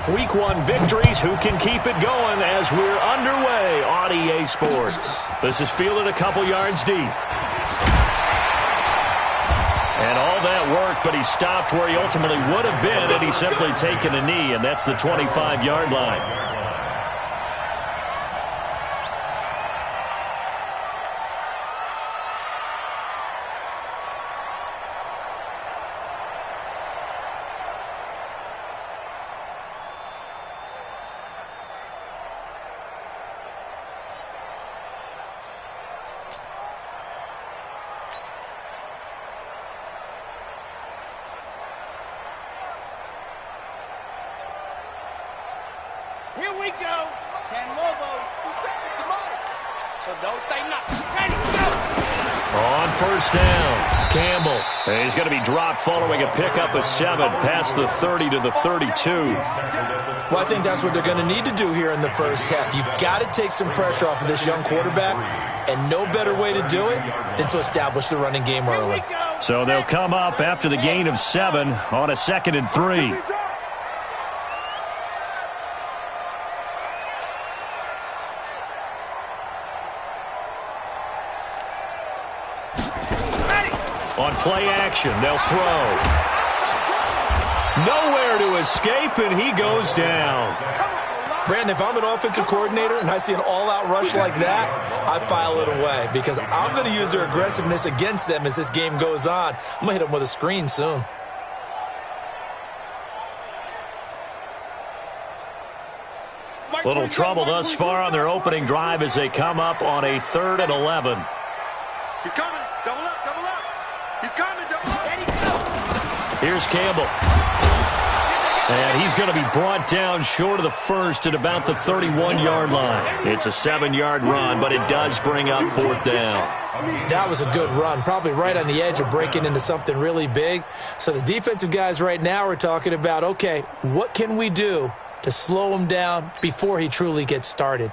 off Week 1 victories. Who can keep it going as we're underway on EA Sports? This is fielded a couple yards deep. And all that work, but he stopped where he ultimately would have been had he simply taken a knee, and that's the 25-yard line. Here we go. Can Lobo. Who said it? Come on. So don't say nothing. Ready, go. On first down, Campbell. He's going to be dropped following a pickup of 7 past the 30 to the 32. Well, I think that's what they're going to need to do here in the first half. You've got to take some pressure off of this young quarterback, and no better way to do it than to establish the running game early. So they'll come up after the gain of 7 on a 2nd and 3. On play action, they'll throw. Nowhere to escape, and he goes down. Brandon, if I'm an offensive coordinator and I see an all-out rush like that, I file it away because I'm going to use their aggressiveness against them as this game goes on. I'm going to hit them with a screen soon. Little trouble thus far on their opening drive as they come up on a 3rd and 11. He's coming. Double up, double up. He's coming, double up. Ready, go. Here's Campbell. And he's going to be brought down short of the first at about the 31-yard line. It's a 7-yard run, but it does bring up 4th down. That was a good run, probably right on the edge of breaking into something really big. So the defensive guys right now are talking about, okay, what can we do to slow him down before he truly gets started?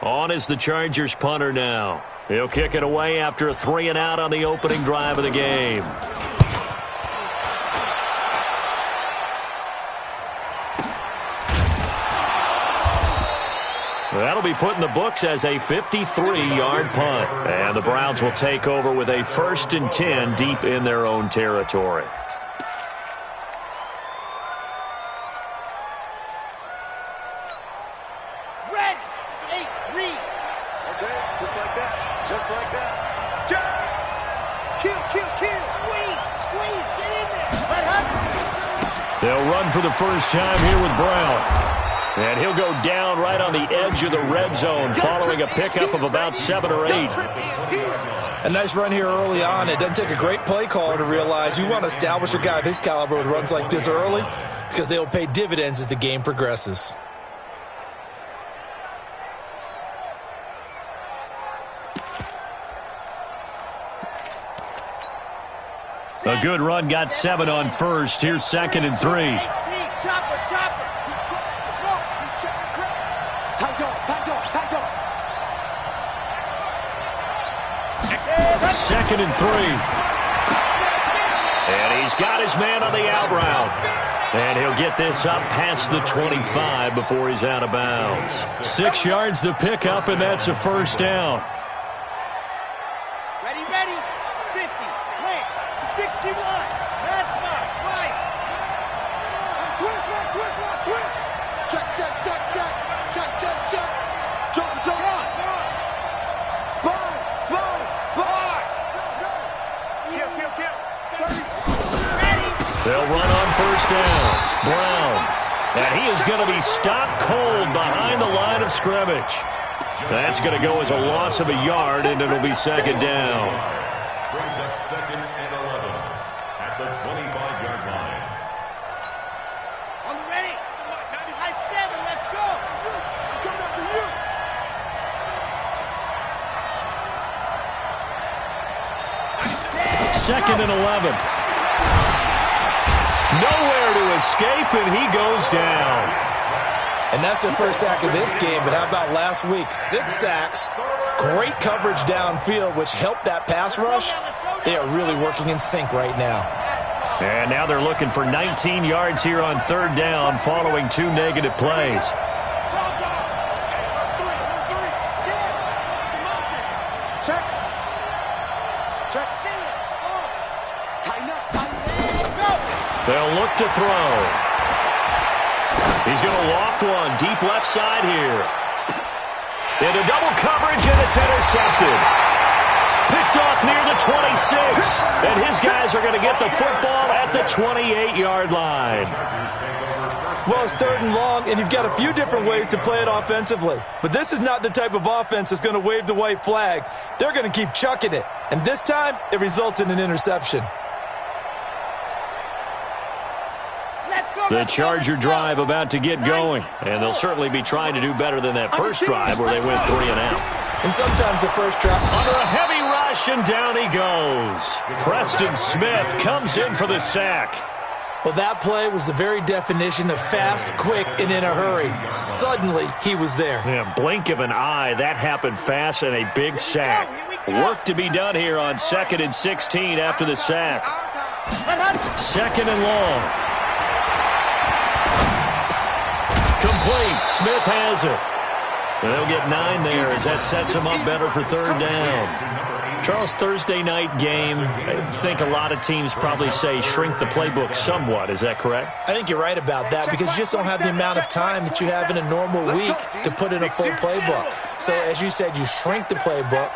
On is the Chargers punter now. He'll kick it away after a 3-and-out on the opening drive of the game. That'll be put in the books as a 53-yard punt. And the Browns will take over with a 1st and 10 deep in their own territory. They'll run for the first time here with Brown. And he'll go down right on the edge of the red zone following a pickup of about 7 or 8. A nice run here early on. It doesn't take a great play caller to realize you want to establish a guy of his caliber with runs like this early because they'll pay dividends as the game progresses. A good run got 7 on first. Here's 2nd and 3. Second and 3. And he's got his man on the out route. And he'll get this up past the 25 before he's out of bounds. 6 yards the pickup, and that's a first down. Ready, 50, clear, 61, matchbox, right. Switch. Check. Jump on. Spine. Kill. 30. Ready. They'll run on first down. Brown. And he is going to be stopped cold behind the line of scrimmage. That's going to go as a loss of a yard, and it'll be 2nd down. Brings up 2nd and 11 at the 25-yard line. On the ready. High 7, let's go. I'm coming up to you. Second and 11. Nowhere to escape, and he goes down. And that's their first sack of this game, but how about last week? 6 sacks, great coverage downfield, which helped that pass rush. They are really working in sync right now. And now they're looking for 19 yards here on third down following 2 negative plays. They'll look to throw. He's going to loft one deep left side here. Into double coverage, and it's intercepted. Picked off near the 26. And his guys are going to get the football at the 28-yard line. Well, it's 3rd and long, and you've got a few different ways to play it offensively. But this is not the type of offense that's going to wave the white flag. They're going to keep chucking it. And this time, it results in an interception. The Charger drive about to get going, and they'll certainly be trying to do better than that first drive where they went 3 and out. And sometimes the first drive... Under a heavy rush, and down he goes. Preston Smith comes in for the sack. Well, that play was the very definition of fast, quick, and in a hurry. Suddenly, he was there. Yeah, blink of an eye, that happened fast, and a big sack. Work to be done here on 2nd and 16 after the sack. 2nd and long. Complete. Smith has it. They'll get 9 there as that sets him up better for third down. Charles, Thursday night game, I think a lot of teams probably say shrink the playbook somewhat. Is that correct? I think you're right about that because you just don't have the amount of time that you have in a normal week to put in a full playbook. So, as you said, you shrink the playbook,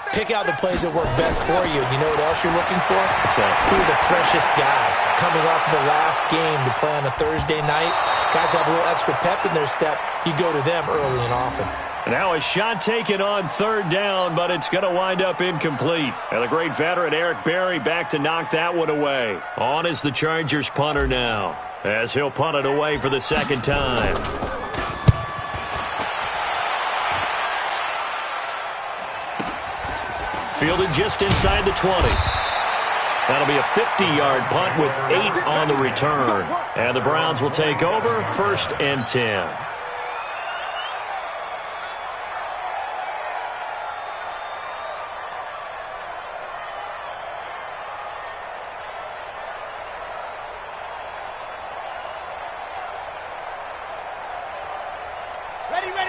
pick out the plays that work best for you. And you know what else you're looking for? Who are the freshest guys coming off the last game to play on a Thursday night? Guys have a little extra pep in their step. You go to them early and often. Now a shot taken on third down, but it's going to wind up incomplete. And the great veteran Eric Berry back to knock that one away. On is the Chargers punter now, as he'll punt it away for the second time. Fielded just inside the 20. That'll be a 50-yard punt with 8 on the return. And the Browns will take over 1st and 10.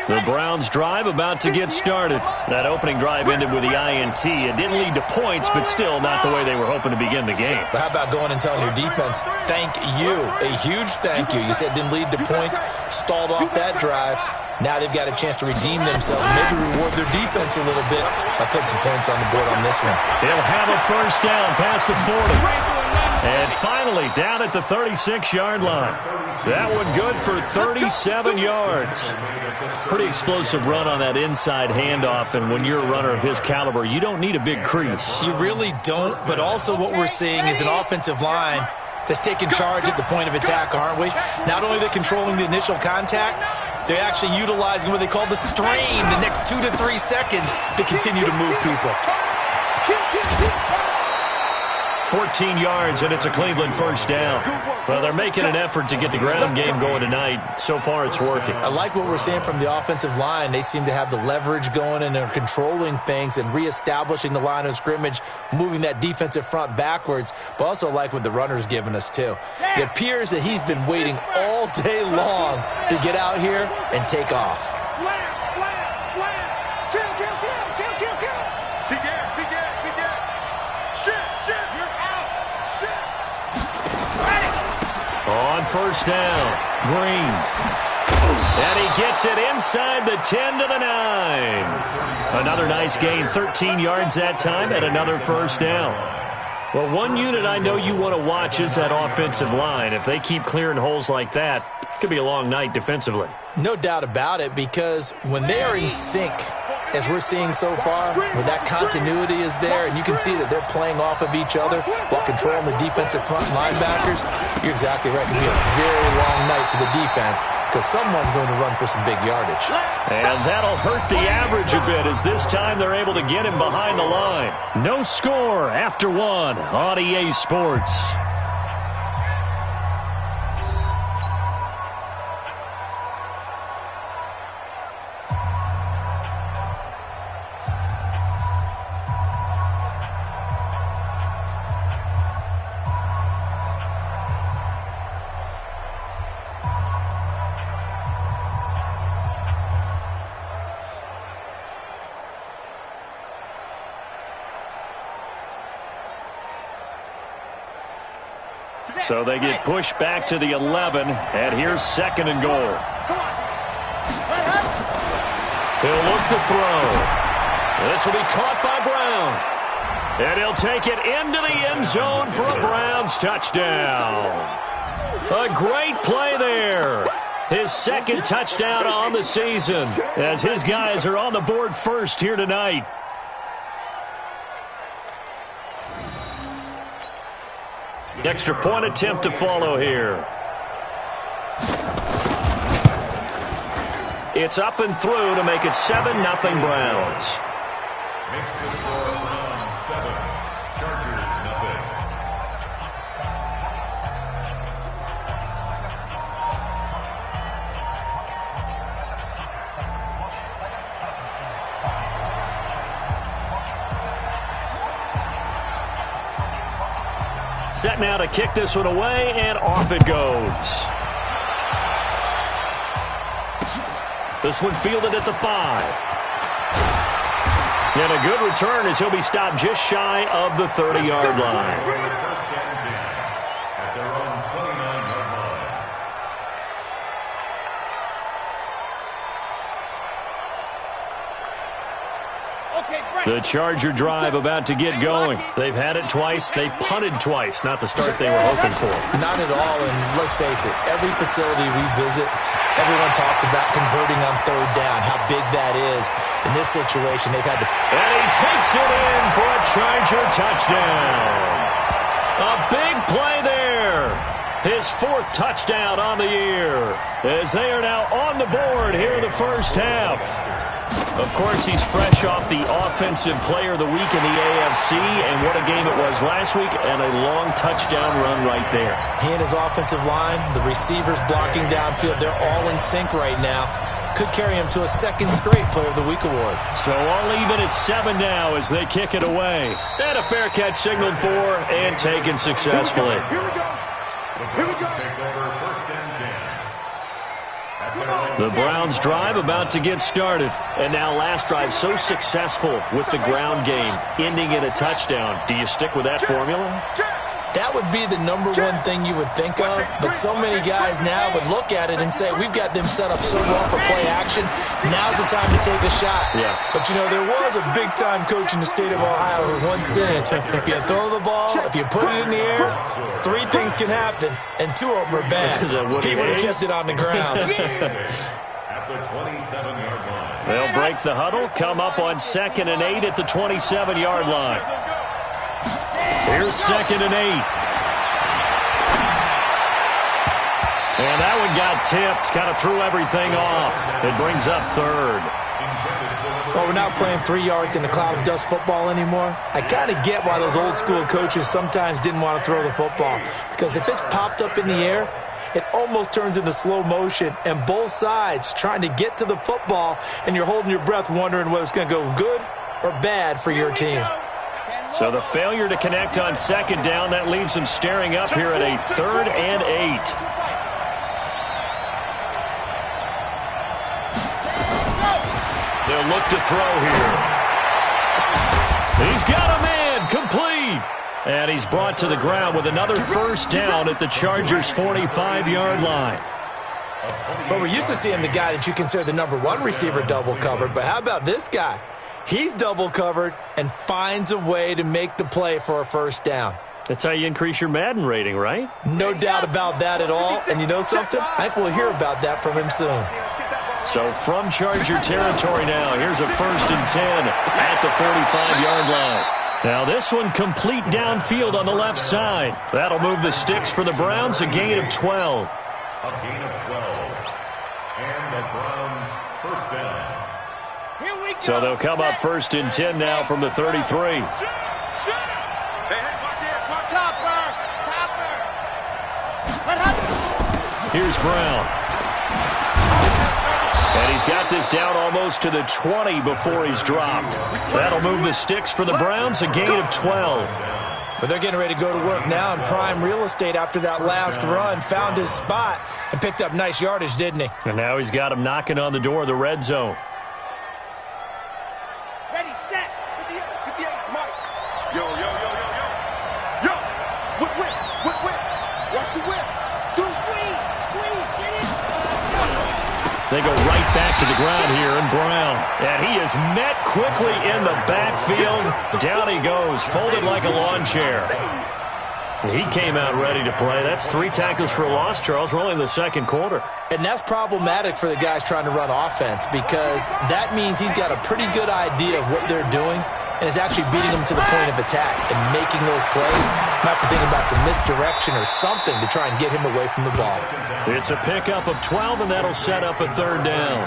The Browns drive about to get started. That opening drive ended with the INT. It didn't lead to points, but still not the way they were hoping to begin the game. But how about going and telling your defense, thank you, a huge thank you. You said it didn't lead to points, stalled off that drive. Now they've got a chance to redeem themselves and maybe reward their defense a little bit by putting some points on the board on this one. They'll have a first down past the 40. And finally, down at the 36-yard line. That one good for 37 yards. Pretty explosive run on that inside handoff, and when you're a runner of his caliber, you don't need a big crease. You really don't, but also what we're seeing is an offensive line that's taking charge at the point of attack, aren't we? Not only are they controlling the initial contact, they're actually utilizing what they call the strain the next 2 to 3 seconds to continue to move people. 14 yards, and it's a Cleveland first down. Well, they're making an effort to get the ground game going tonight. So far, it's working. I like what we're seeing from the offensive line. They seem to have the leverage going, and they're controlling things and reestablishing the line of scrimmage, moving that defensive front backwards, but also like what the runner's giving us, too. It appears that he's been waiting all day long to get out here and take off. On first down, Green. And he gets it inside the 10 to the 9. Another nice gain, 13 yards that time, and another first down. Well, one unit I know you want to watch is that offensive line. If they keep clearing holes like that, it could be a long night defensively. No doubt about it, because when they are in sync, as we're seeing so far, when that continuity is there, and you can see that they're playing off of each other while controlling the defensive front linebackers, you're exactly right. It can be a very long night for the defense because someone's going to run for some big yardage. And that'll hurt the average a bit as this time they're able to get him behind the line. No score after 1 on EA Sports. So they get pushed back to the 11, and here's 2nd and goal. He'll look to throw. This will be caught by Brown. And he'll take it into the end zone for a Browns touchdown. A great play there. His 2nd touchdown on the season, as his guys are on the board first here tonight. Extra point attempt to follow here. It's up and through to make it 7-0 Browns. Makes the score Browns 7, Chargers nothing. Set now to kick this one away, and off it goes. This one fielded at the 5. And a good return as he'll be stopped just shy of the 30-yard line. First and 10 at their own 29-yard line. The Charger drive about to get going. They've had it twice. They've punted twice. Not the start they were hoping for. Not at all, and let's face it, every facility we visit, everyone talks about converting on 3rd down, how big that is. In this situation, they've had to... And he takes it in for a Charger touchdown. A big play there. His 4th touchdown on the year, as they are now on the board here in the first half. Of course, he's fresh off the Offensive Player of the Week in the AFC, and what a game it was last week, and a long touchdown run right there. He and his offensive line, the receivers blocking downfield, they're all in sync right now. Could carry him to a 2nd straight Player of the Week award. So all even at 7 now as they kick it away. And a fair catch signaled for and taken successfully. Here we go. The Browns take over first and 10. The Browns drive about to get started. And now last drive so successful with the ground game, ending in a touchdown. Do you stick with that formula? That would be the number one thing you would think of, but so many guys now would look at it and say, we've got them set up so well for play action, now's the time to take a shot. Yeah. But, you know, there was a big-time coach in the state of Ohio who once said, if you throw the ball, if you put it in the air, 3 things can happen, and 2 of them are bad. He would have kept it on the ground. At the 27-yard line. They'll break the huddle, come up on 2nd and 8 at the 27-yard line. Here's 2nd and 8. And that one got tipped, kind of threw everything off. It brings up 3rd. Well, we're not playing 3 yards in a cloud of dust football anymore. I kind of get why those old school coaches sometimes didn't want to throw the football. Because if it's popped up in the air, it almost turns into slow motion, and both sides trying to get to the football, and you're holding your breath wondering whether it's going to go good or bad for your team. So the failure to connect on 2nd down, that leaves them staring up here at a 3rd and 8. They'll look to throw here. He's got a man, complete. And he's brought to the ground with another 1st down at the Chargers' 45-yard line. But we're used to seeing the guy that you consider the number 1 receiver double covered, but how about this guy? He's double covered and finds a way to make the play for a 1st down. That's how you increase your Madden rating, right? No doubt about that at all. And you know something? I think we'll hear about that from him soon. So from Charger territory now, here's a 1st and 10 at the 45-yard line. Now this one complete downfield on the left side. That'll move the sticks for the Browns, a gain of 12. A gain of 12. And the Browns 1st down. So they'll come up 1st and 10 now from the 33. Here's Brown. And he's got this down almost to the 20 before he's dropped. That'll move the sticks for the Browns, a gain of 12. But they're getting ready to go to work now in prime real estate after that last run. Found his spot and picked up nice yardage, didn't he? And now he's got him knocking on the door of the red zone. Ready, set. With the Mike. Yo. Whip. They go right back to the ground here, and Brown. And he is met quickly in the backfield. Down he goes, folded like a lawn chair. He came out ready to play. That's 3 tackles for a loss, Charles. We're only in the second quarter. And that's problematic for the guys trying to run offense because that means he's got a pretty good idea of what they're doing and is actually beating them to the point of attack and making those plays. Might have to think about some misdirection or something to try and get him away from the ball. It's a pickup of 12, and that'll set up a third down.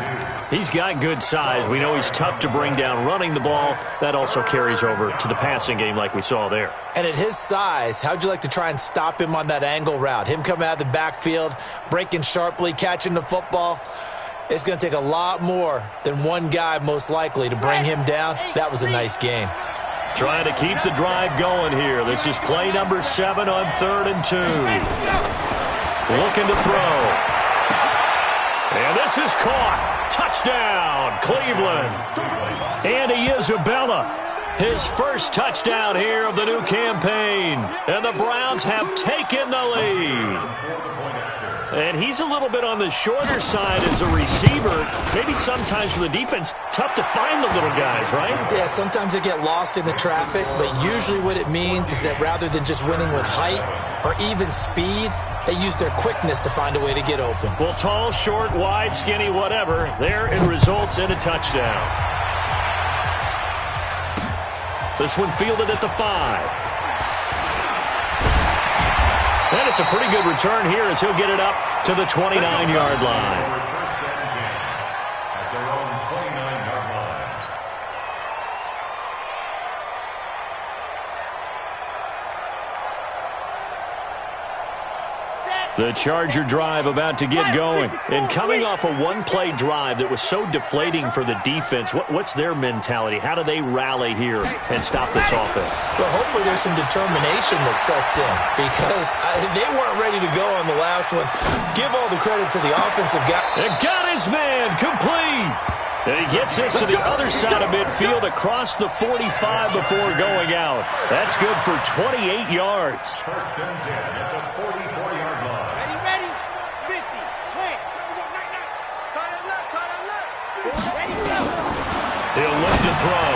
He's got good size. We know he's tough to bring down running the ball. That also carries over to the passing game like we saw there. And at his size, how'd you like to try and stop him on that angle route? Him coming out of the backfield, breaking sharply, catching the football. It's going to take a lot more than one guy most likely to bring him down. That was a nice game. Trying to keep the drive going here. This is play number 7 on 3rd and 2. Looking to throw. And this is caught. Touchdown, Cleveland. Andy Isabella. His first touchdown here of the new campaign. And the Browns have taken the lead. And he's a little bit on the shorter side as a receiver. Maybe sometimes for the defense, tough to find the little guys, right? Yeah, sometimes they get lost in the traffic, but usually what it means is that rather than just winning with height or even speed, they use their quickness to find a way to get open. Well, tall, short, wide, skinny, whatever, there it results in a touchdown. This one fielded at the 5. And it's a pretty good return here as he'll get it up to the 29-yard line. The Charger drive about to get going. And coming off a one-play drive that was so deflating for the defense, what's their mentality? How do they rally here and stop this offense? Well, hopefully there's some determination that sets in because they weren't ready to go on the last one. Give all the credit to the offensive guy. And got his man complete. And he gets this to the other side of midfield across the 45 before going out. That's good for 28 yards. First and 10 at the 44-yard line. Ready, 50, clear. Ready, go. He'll look to throw.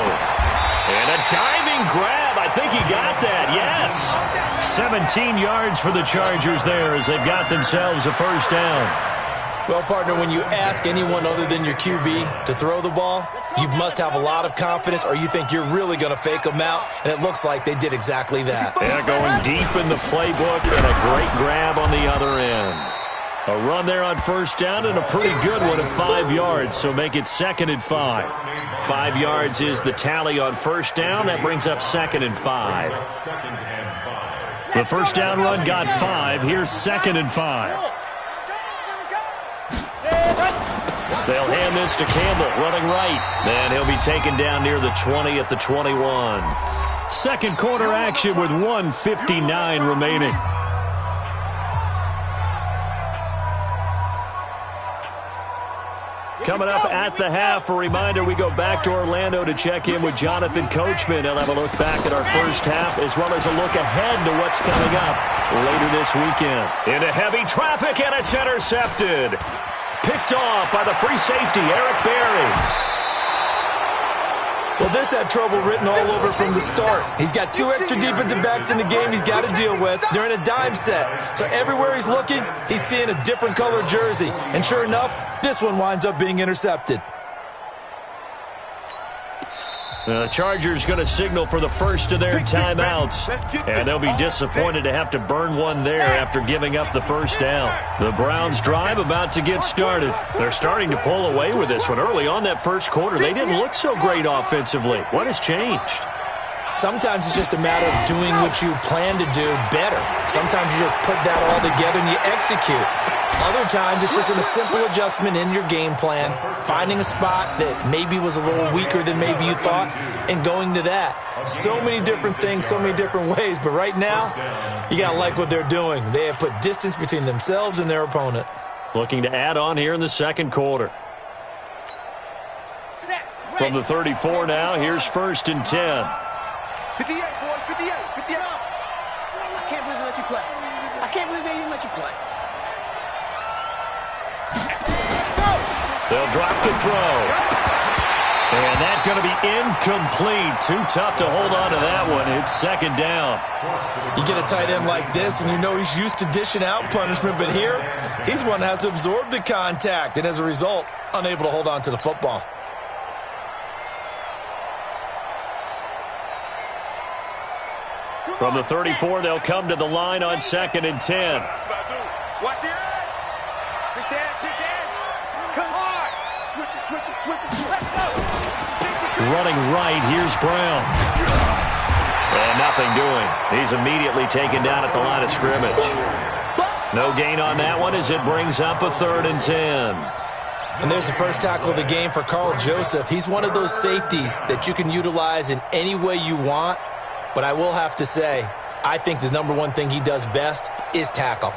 And a diving grab. I think he got that, yes. 17 yards for the Chargers there as they've got themselves a first down. Well, partner, when you ask anyone other than your QB to throw the ball, you must have a lot of confidence or you think you're really going to fake them out, and it looks like they did exactly that. Yeah, going deep in the playbook and a great grab on the other end. A run there on first down and a pretty good one at 5 yards, so make it 2nd and 5. 5 yards is the tally on first down. That brings up 2nd and 5. The first down run got 5. Here's 2nd and 5. They'll hand this to Campbell, running right. And he'll be taken down near the 20 at the 21. Second quarter action with 1:59 remaining. Coming up at the half, a reminder, we go back to Orlando to check in with Jonathan Coachman. He'll have a look back at our first half as well as a look ahead to what's coming up later this weekend. Into heavy traffic, and it's intercepted. Picked off by the free safety, Eric Berry. Well, this had trouble written all over from the start. He's got 2 extra defensive backs in the game he's got to deal with. They're in a dime set. So everywhere he's looking, he's seeing a different colored jersey. And sure enough, this one winds up being intercepted. The Chargers going to signal for the first of their timeouts. And they'll be disappointed to have to burn one there after giving up the first down. The Browns drive about to get started. They're starting to pull away with this one. Early on that first quarter, they didn't look so great offensively. What has changed? Sometimes it's just a matter of doing what you plan to do better. Sometimes you just put that all together and you execute. Other times it's just a simple adjustment in your game plan, finding a spot that maybe was a little weaker than maybe you thought, and going to that. So many different things, so many different ways, but right now, you got to like what they're doing. They have put distance between themselves and their opponent. Looking to add on here in the second quarter. From the 34 now, here's 1st and 10. 58, boys, 58, 58. I can't believe they let you play. I can't believe they even let you play. Go! They'll drop the throw. And that's going to be incomplete. Too tough to hold on to that one. It's second down. You get a tight end like this, and you know he's used to dishing out punishment, but here, he's one that has to absorb the contact, and as a result, unable to hold on to the football. From the 34, they'll come to the line on 2nd and 10. Watch the edge. Quick edge. Come hard. Switch it. Let's go. Running right, here's Brown. And nothing doing. He's immediately taken down at the line of scrimmage. No gain on that one as it brings up a 3rd and 10. And there's the first tackle of the game for Carl Joseph. He's one of those safeties that you can utilize in any way you want. But I will have to say, I think the number one thing he does best is tackle.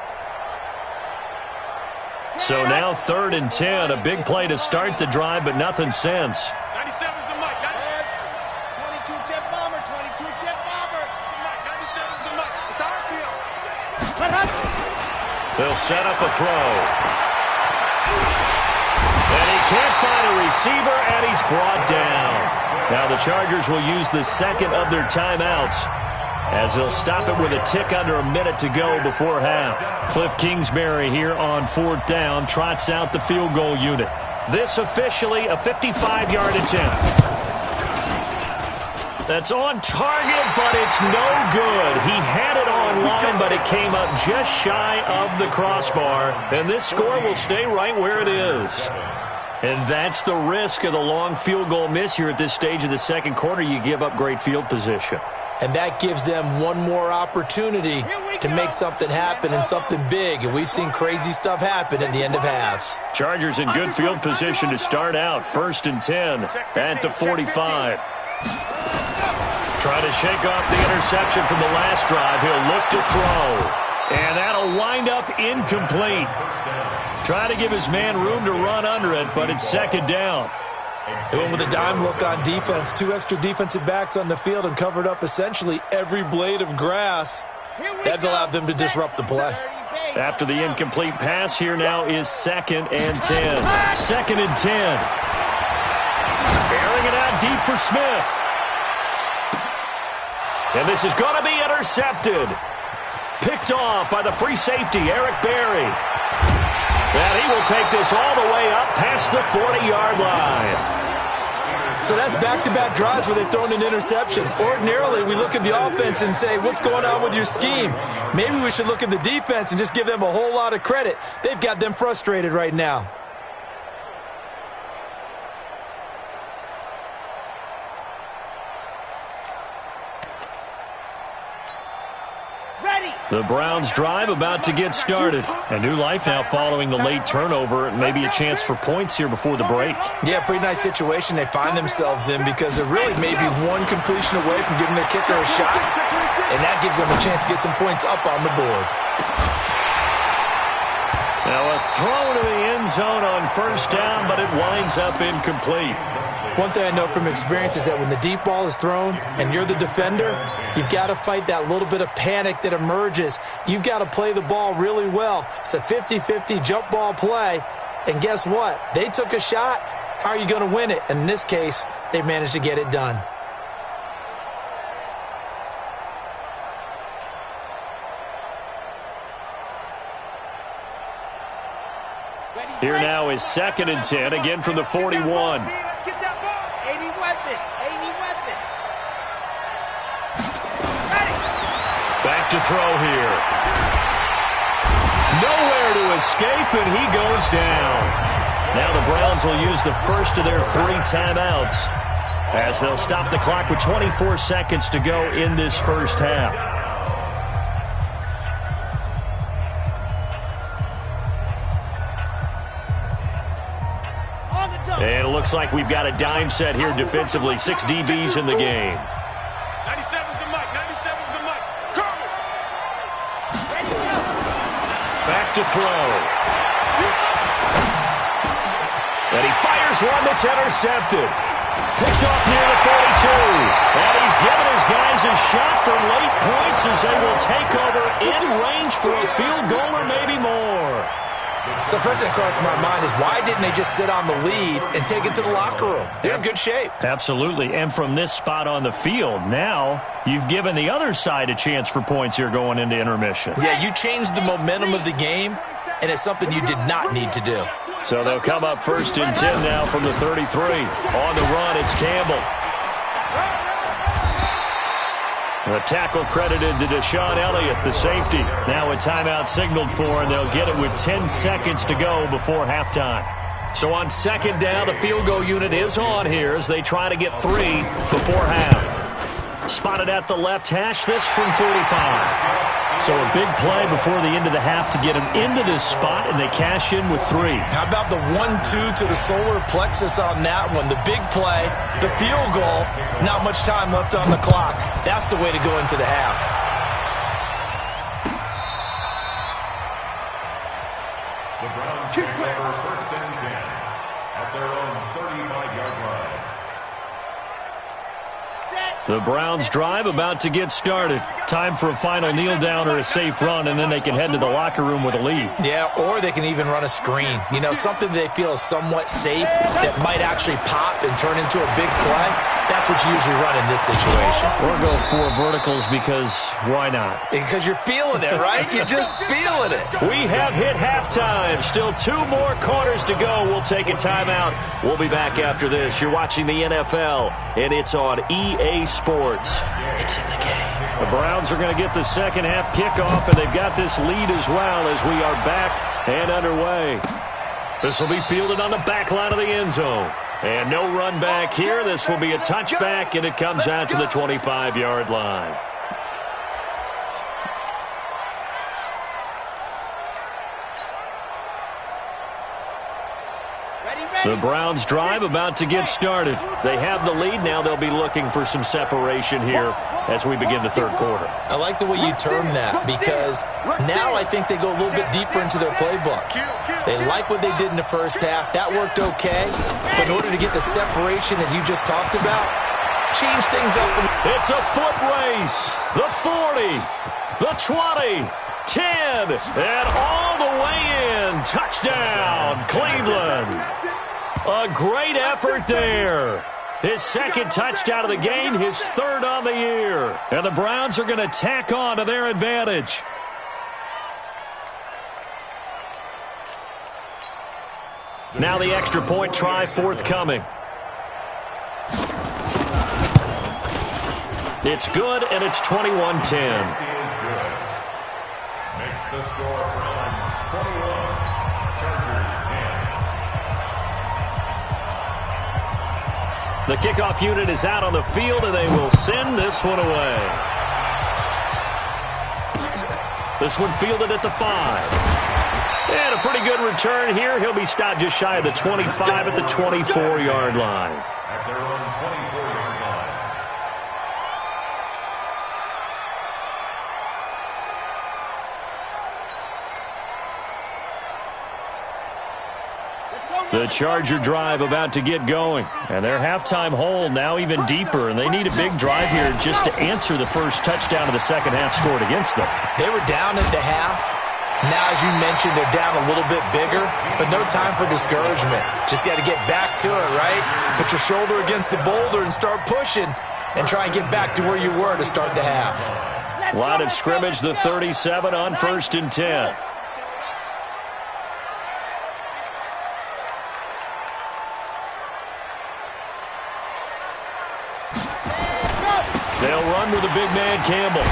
So now 3rd and 10, a big play to start the drive, but nothing since. 97's the mic. 22 jet bomber. 22 jet bomber. 97's the mic. It's our field. They'll set up a throw. And he can't find a receiver, and he's brought down. Now the Chargers will use the second of their timeouts, as they'll stop it with a tick under a minute to go before half. Cliff Kingsbury here on 4th down trots out the field goal unit. This officially a 55-yard attempt. That's on target, but it's no good. He had it on line, but it came up just shy of the crossbar, and this score will stay right where it is. And that's the risk of the long field goal miss here at this stage of the second quarter. You give up great field position. And that gives them one more opportunity to make something happen and something big. And we've seen crazy stuff happen at the end of halves. Chargers in good field position to start out. 1st and 10 at the 45. Trying to shake off the interception from the last drive. He'll look to throw. And that'll wind up incomplete. Trying to give his man room to run under it, but it's 2nd down. They went with a dime look on defense. 2 extra defensive backs on the field and covered up essentially every blade of grass. That allowed them to disrupt the play. After the incomplete pass, here now is 2nd and 10. 2nd and 10. Airing it out deep for Smith. And this is going to be intercepted. Picked off by the free safety, Eric Berry. And he will take this all the way up past the 40-yard line. So that's back-to-back drives where they've thrown an interception. Ordinarily, we look at the offense and say, what's going on with your scheme? Maybe we should look at the defense and just give them a whole lot of credit. They've got them frustrated right now. The Browns drive about to get started. A new life now following the late turnover. Maybe a chance for points here before the break. Yeah, pretty nice situation they find themselves in because they're really maybe one completion away from giving their kicker a shot. And that gives them a chance to get some points up on the board. Now a throw to the end zone on 1st down, but it winds up incomplete. One thing I know from experience is that when the deep ball is thrown and you're the defender, you've got to fight that little bit of panic that emerges. You've got to play the ball really well. It's a 50-50 jump ball play. And guess what? They took a shot. How are you going to win it? And in this case, they managed to get it done. Here now is 2nd and 10, again from the 41. Back to throw here. Nowhere to escape, and he goes down. Now the Browns will use the first of their 3 timeouts as they'll stop the clock with 24 seconds to go in this first half. And it looks like we've got a dime set here defensively. 6 DBs in the game. 97's the mic. 97's the mic. Carter. Back to throw. And he fires one that's intercepted. Picked off near the 42. And he's given his guys a shot for late points as they will take over in range for a field goal or maybe more. So first thing that crosses my mind is why didn't they just sit on the lead and take it to the locker room? They're in good shape. Absolutely. And from this spot on the field, now you've given the other side a chance for points here going into intermission. Yeah, you changed the momentum of the game, and it's something you did not need to do. So they'll come up 1st and 10 now from the 33. On the run, it's Campbell. The tackle credited to Deshaun Elliott, the safety. Now a timeout signaled for, and they'll get it with 10 seconds to go before halftime. So on 2nd down, the field goal unit is on here as they try to get 3 before half. Spotted at the left hash, this from 45. So a big play before the end of the half to get them into this spot, and they cash in with 3. How about the 1-2 to the solar plexus on that one? The big play, the field goal, not much time left on the clock. That's the way to go into the half. The Browns take over 1st and 10 at their own 35-yard line. The Browns drive about to get started. Time for a final kneel down or a safe run, and then they can head to the locker room with a lead. Yeah, or they can even run a screen. You know, something they feel is somewhat safe that might actually pop and turn into a big play. That's what you usually run in this situation. Or go 4 verticals because why not? Because you're feeling it, right? You're just feeling it. We have hit halftime. Still 2 more quarters to go. We'll take a timeout. We'll be back after this. You're watching the NFL, and it's on EA Sports. It's in the game. The Browns are going to get the second half kickoff, and they've got this lead as well as we are back and underway. This will be fielded on the back line of the end zone. And no run back here. This will be a touchback, and it comes out to the 25-yard line. The Browns drive about to get started. They have the lead. Now they'll be looking for some separation here as we begin the 3rd quarter. I like the way you term that because now I think they go a little bit deeper into their playbook. They like what they did in the first half. That worked okay. But in order to get the separation that you just talked about, change things up. It's a foot race. The 40, the 20, 10, and all the way in. Touchdown, Cleveland. A great effort there. His 2nd touchdown of the game, his 3rd on the year. And the Browns are going to tack on to their advantage. Now the extra point try forthcoming. It's good, and it's 21-10. Makes the score Browns 21, Chargers 10. The kickoff unit is out on the field, and they will send this one away. This one fielded at the 5. And a pretty good return here. He'll be stopped just shy of the 25 at the 24-yard line. At their own 24-yard line. The Charger drive about to get going. And their halftime hole now even deeper. And they need a big drive here just to answer the first touchdown of the second half scored against them. They were down at the half. Now, as you mentioned, they're down a little bit bigger, but no time for discouragement. Just got to get back to it, right? Put your shoulder against the boulder and start pushing and try and get back to where you were to start the half. Line of scrimmage, the 37 on 1st and 10. They'll run with the big man, Campbell.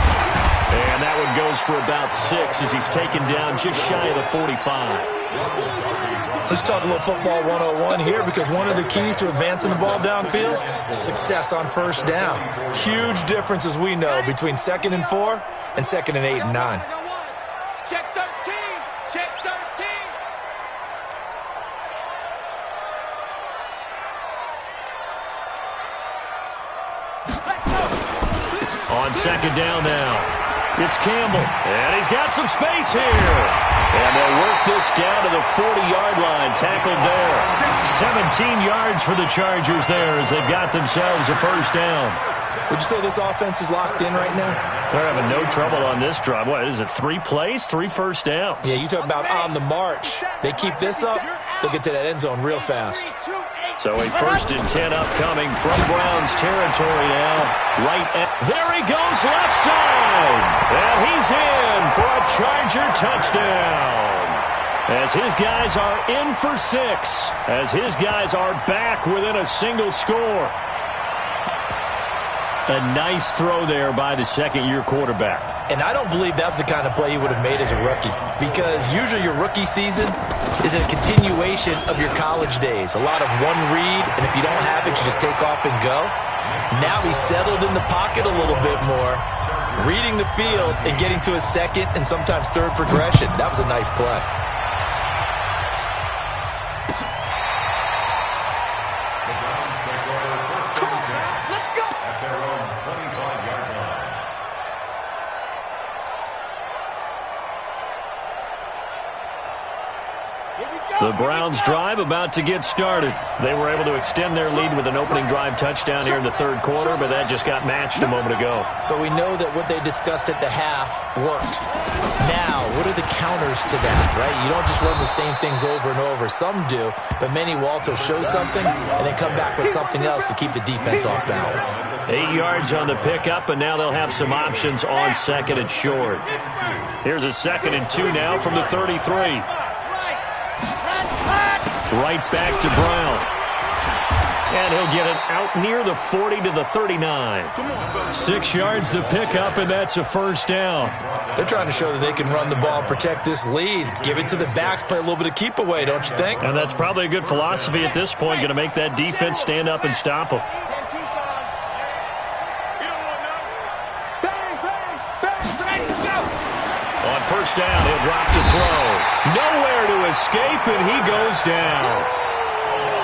And that one goes for about 6 as he's taken down just shy of the 45. Let's talk a little football 101 here because one of the keys to advancing the ball downfield, success on first down. Huge difference, as we know, between 2nd and 4 and 2nd and 8 and 9. Check 13. Check 13. On 2nd down now, it's Campbell, and he's got some space here. And they'll work this down to the 40-yard line, tackled there. 17 yards for the Chargers there as they've got themselves a first down. Would you say this offense is locked in right now? They're having no trouble on this drive. What is it, 3 plays, 3 first downs? Yeah, you talk about on the march. They keep this up, they'll get to that end zone real fast. So a 1st and 10 upcoming from Browns territory now. There he goes, left side. And he's in for a Charger touchdown. As his guys are in for 6. As his guys are back within a single score. A nice throw there by the second-year quarterback. And I don't believe that was the kind of play he would have made as a rookie, because usually your rookie season is a continuation of your college days. A lot of one read, and if you don't have it, you just take off and go. Now he's settled in the pocket a little bit more, reading the field and getting to his second and sometimes third progression. That was a nice play. The Browns drive about to get started. They were able to extend their lead with an opening drive touchdown here in the third quarter, but that just got matched a moment ago. So we know that what they discussed at the half worked. Now, what are the counters to that, right? You don't just run the same things over and over. Some do, but many will also show something and then come back with something else to keep the defense off balance. 8 yards on the pickup, and now they'll have some options on second and short. Here's a 2nd and 2 now from the 33. Right back to Brown. And he'll get it out near the 40 to the 39. 6 yards the pickup, and that's a 1st down. They're trying to show that they can run the ball and protect this lead. Give it to the backs, play a little bit of keep away, don't you think? And that's probably a good philosophy at this point, going to make that defense stand up and stop them. On 1st down, he'll drop to throw. Nowhere to escape, and he goes down.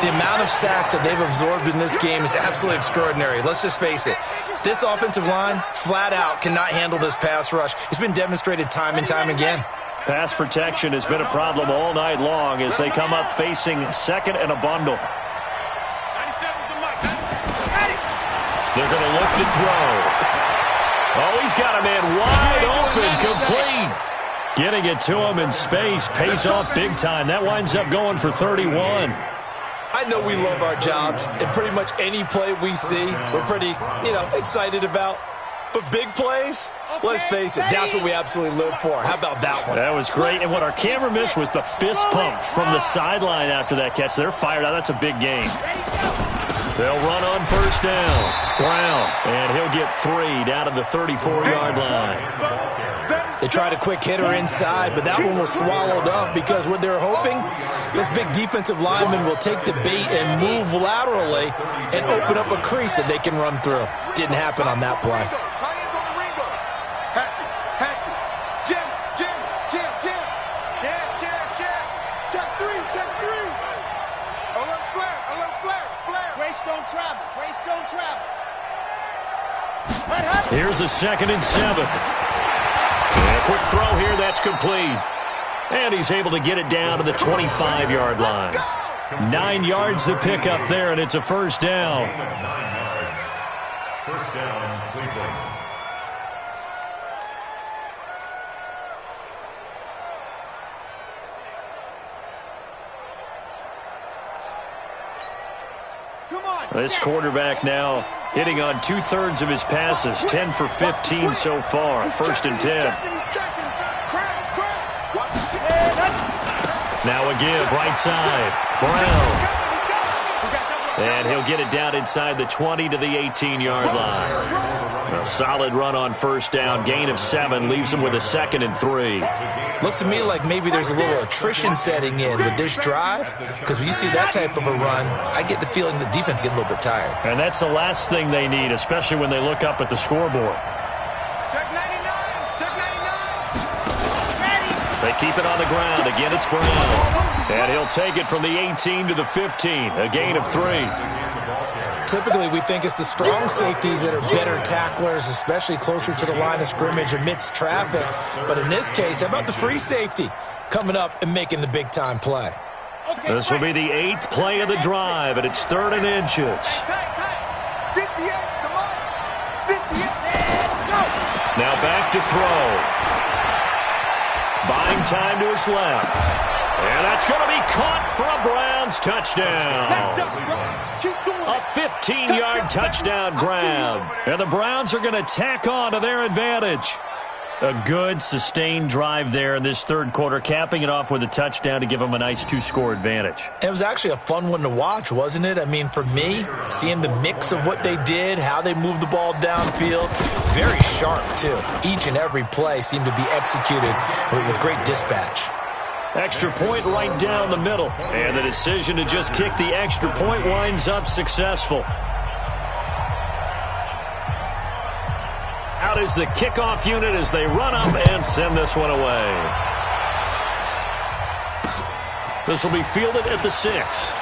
The amount of sacks that they've absorbed in this game is absolutely extraordinary. Let's just face it. This offensive line, flat out, cannot handle this pass rush. It's been demonstrated time and time again. Pass protection has been a problem all night long as they come up facing 2nd and a bundle. They're going to look to throw. Oh, he's got a man wide open, complete. Getting it to him in space pays off big time. That winds up going for 31. I know we love our jobs, and pretty much any play we see, we're pretty, excited about. But big plays, let's face it, that's what we absolutely live for. How about that one? That was great. And what our camera missed was the fist pump from the sideline after that catch. They're fired out. That's a big game. They'll run on 1st down. Brown, and he'll get 3 down to the 34-yard line. They tried a quick hitter inside, but that one was swallowed up because what they're hoping, this big defensive lineman will take the bait and move laterally and open up a crease that they can run through. Didn't happen on that play. Here's a 2nd and 7. And a quick throw here, that's complete. And he's able to get it down to the 25-yard line. 9 yards to pick up there, and it's a 1st down. 9 yards. 1st down, Cleveland. This quarterback now hitting on 2/3 of his passes, 10 for 15 so far. 1st and 10. Now a give, right side. Brown. And he'll get it down inside the 20 to the 18-yard line. A solid run on 1st down. Gain of 7 leaves him with a 2nd and 3. Looks to me like maybe there's a little attrition setting in with this drive, because when you see that type of a run, I get the feeling the defense getting a little bit tired. And that's the last thing they need, especially when they look up at the scoreboard. Check 99! Check 99! They keep it on the ground. Again, it's Brown. And he'll take it from the 18 to the 15. A gain of 3. Typically, we think it's the strong safeties that are better tacklers, especially closer to the line of scrimmage amidst traffic. But in this case, how about the free safety coming up and making the big-time play? This will be the 8th play of the drive, and it's 3rd and inches. throw. Buying time to his left. And that's going to be caught for a Browns touchdown. A 15-yard touchdown grab. And the Browns are going to tack on to their advantage. A good, sustained drive there in this third quarter, capping it off with a touchdown to give them a nice 2-score advantage. It was actually a fun one to watch, wasn't it? I mean, for me, seeing the mix of what they did, how they moved the ball downfield, very sharp, too. Each and every play seemed to be executed with great dispatch. Extra point right down the middle. And the decision to just kick the extra point winds up successful. Out is the kickoff unit as they run up and send this one away. This will be fielded at the 6.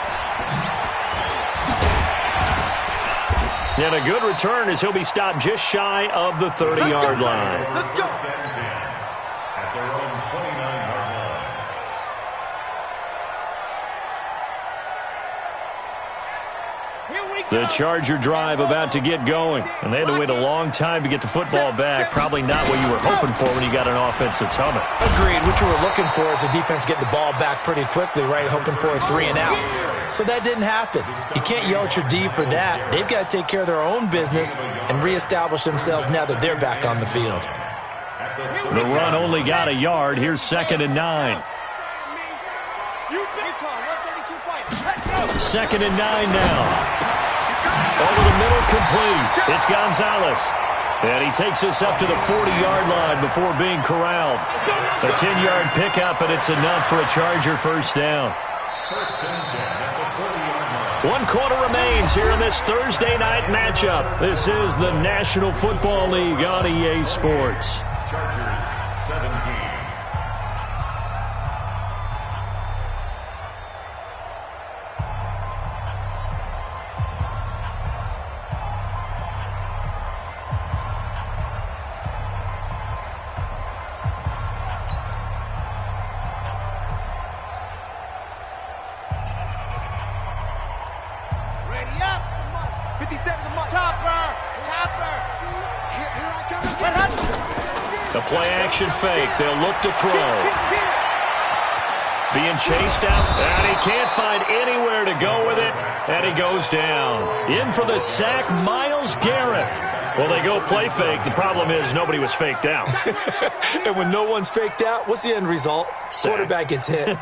And a good return as he'll be stopped just shy of the 30-yard line. Let's go. At their own 29-yard line. The Charger drive about to get going. And they had to wait a long time to get the football back. Probably not what you were hoping for when you got an offense that's humming. Agreed. What you were looking for is the defense get the ball back pretty quickly, right? Hoping for a 3 and out. So that didn't happen. You can't yell at your D for that. They've got to take care of their own business and reestablish themselves now that they're back on the field. The run only got a yard. Here's 2nd and 9. 2nd and 9 now. Over the middle, complete. It's Gonzalez. And he takes us up to the 40-yard line before being corralled. A 10-yard pickup, and it's enough for a Charger first down. 1 quarter remains here in this Thursday night matchup. This is the National Football League on EA Sports. Chargers 17. The play-action fake. They'll look to throw. Being chased out, and he can't find anywhere to go with it, and he goes down. In for the sack, Myles Garrett. Well, they go play fake. The problem is nobody was faked out. And when no one's faked out, what's the end result? Sack. Quarterback gets hit.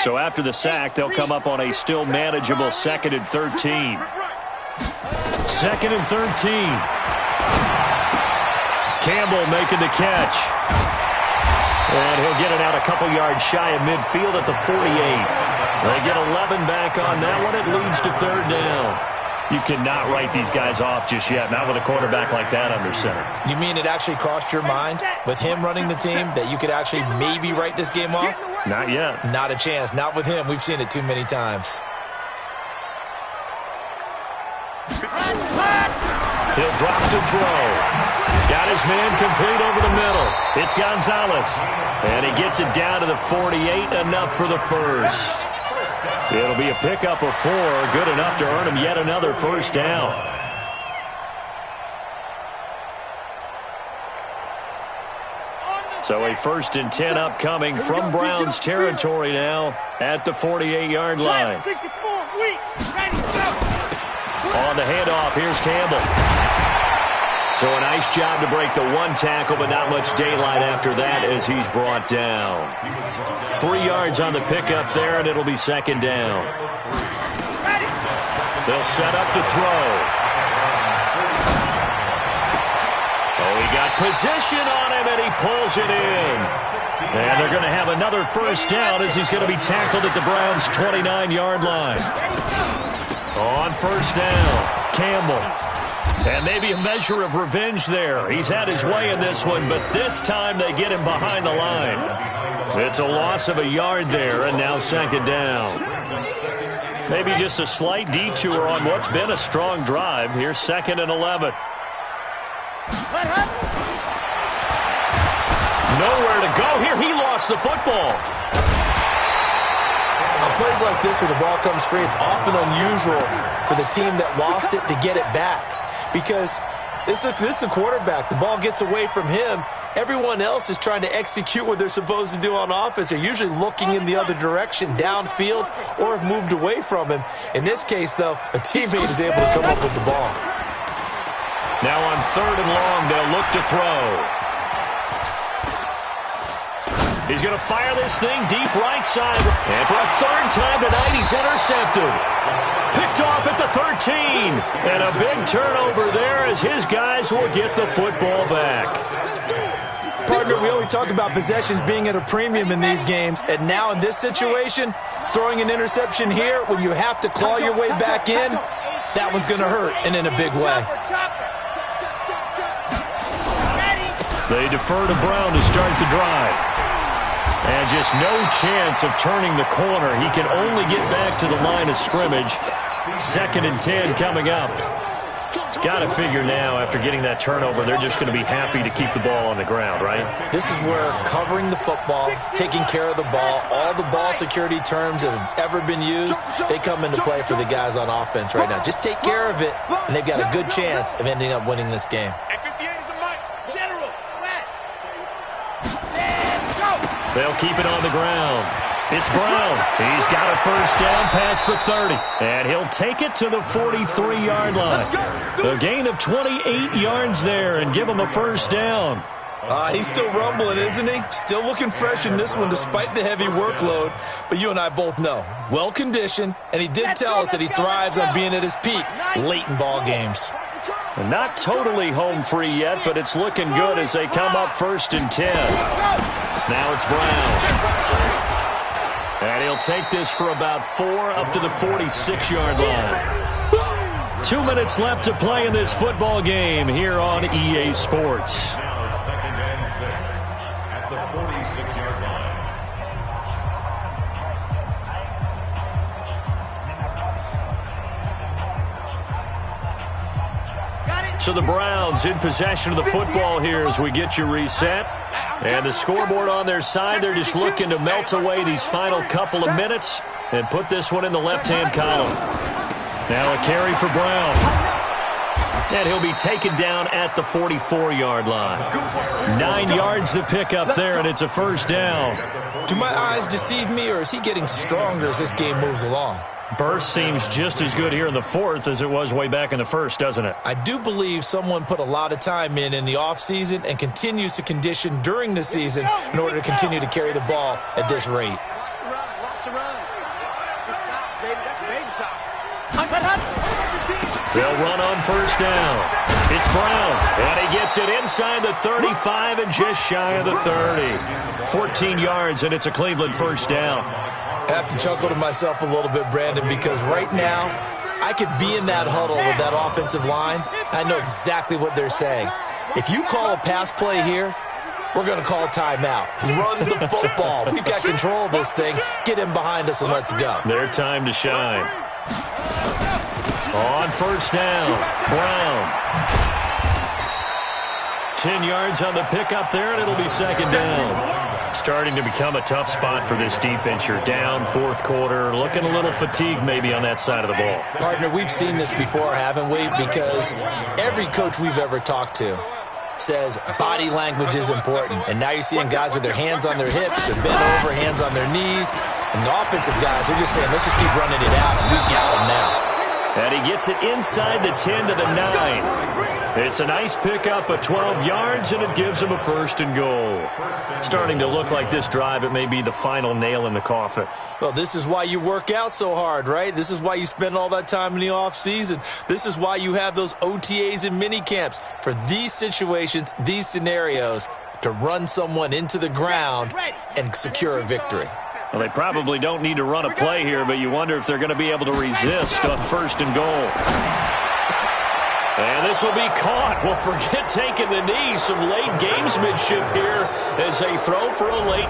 So after the sack, they'll come up on a still manageable 2nd and 13. 2nd and 13. Campbell making the catch. And he'll get it out a couple yards shy of midfield at the 48. They get 11 back on that one. It leads to 3rd down. You cannot write these guys off just yet, not with a quarterback like that under center. You mean it actually crossed your mind with him running the team that you could actually maybe write this game off? Not yet. Not a chance. Not with him. We've seen it too many times. He'll drop to throw. Got his man complete over the middle. It's Gonzalez. And he gets it down to the 48, enough for the first. It'll be a pickup of 4, good enough to earn him yet another first down. So a 1st and 10 upcoming from Browns territory now at the 48-yard line. On the handoff, here's Campbell. So a nice job to break the 1 tackle, but not much daylight after that as he's brought down. 3 yards on the pickup there, and it'll be 2nd down. They'll set up to throw. Oh, he got position on him, and he pulls it in. And they're going to have another first down as he's going to be tackled at the Browns' 29-yard line. On first down, Campbell. And maybe a measure of revenge there. He's had his way in this one, but this time they get him behind the line. It's a loss of a yard there, and now 2nd down. Maybe just a slight detour on what's been a strong drive. Here's 2nd and 11. Nowhere to go here. He lost the football. On plays like this where the ball comes free, it's often unusual for the team that lost it to get it back. Because This is a quarterback. The ball gets away from him. Everyone else is trying to execute what they're supposed to do on offense. They're usually looking in the other direction, downfield, or have moved away from him. In this case, though, a teammate is able to come up with the ball. Now on 3rd and long, they'll look to throw. He's going to fire this thing deep right side. And for a 3rd time tonight, he's intercepted. Picked off at the 13. And a big turnover there as his guys will get the football back. Partner, we always talk about possessions being at a premium in these games. And now in this situation, throwing an interception here when you have to claw your way back in, that one's going to hurt, and in a big way. They defer to Brown to start the drive. And just no chance of turning the corner. He can only get back to the line of scrimmage. 2nd and 10 coming up. Got to figure now, after getting that turnover, they're just going to be happy to keep the ball on the ground, right? This is where covering the football, taking care of the ball, all the ball security terms that have ever been used, they come into play for the guys on offense right now. Just take care of it, and they've got a good chance of ending up winning this game. They'll keep it on the ground. It's Brown. He's got a 1st down past the 30. And he'll take it to the 43-yard line. A gain of 28 yards there and give him a 1st down. He's still rumbling, isn't he? Still looking fresh in this one despite the heavy workload. But you and I both know, well-conditioned, and he did tell us that he thrives on being at his peak late in ball games. Not totally home free yet, but it's looking good as they come up 1st and 10. Now it's Brown. And he'll take this for about 4 up to the 46-yard line. 2 minutes left to play in this football game here on EA Sports. Now 2nd and 6 at the 46-yard line. So the Browns in possession of the football here as we get you reset. And the scoreboard on their side, they're just looking to melt away these final couple of minutes and put this one in the left-hand column. Now a carry for Brown. And he'll be taken down at the 44-yard line. 9 yards to pick up there, and it's a 1st down. Do my eyes deceive me, or is he getting stronger as this game moves along? Burst seems just as good here in the 4th as it was way back in the 1st, doesn't it? I do believe someone put a lot of time in the offseason and continues to condition during the season in order to continue to carry the ball at this rate. They'll run on 1st down. It's Brown, and he gets it inside the 35 and just shy of the 30. 14 yards, and it's a Cleveland 1st down. I have to chuckle to myself a little bit, Brandon, because right now I could be in that huddle with that offensive line. I know exactly what they're saying. If you call a pass play here, we're going to call a timeout. Run the football. We've got control of this thing. Get him behind us and let's go. Their time to shine. On 1st down, Brown. 10 yards on the pickup there, and it'll be 2nd down. Starting to become a tough spot for this defense. You're down 4th quarter, looking a little fatigued maybe on that side of the ball. Partner, we've seen this before, haven't we? Because every coach we've ever talked to says body language is important. And now you're seeing guys with their hands on their hips, they're bent over, hands on their knees. And the offensive guys are just saying, let's just keep running it out, and we've got them now. And he gets it inside the 10 to the 9. It's a nice pickup of 12 yards, and it gives him a 1st and goal. Starting to look like this drive, it may be the final nail in the coffin. Well, this is why you work out so hard, right? This is why you spend all that time in the offseason. This is why you have those OTAs and mini camps for these situations, these scenarios, to run someone into the ground and secure a victory. Well, they probably don't need to run a play here, but you wonder if they're going to be able to resist on 1st and goal. And this will be caught. Well, forget taking the knee. Some late gamesmanship here as they throw for a late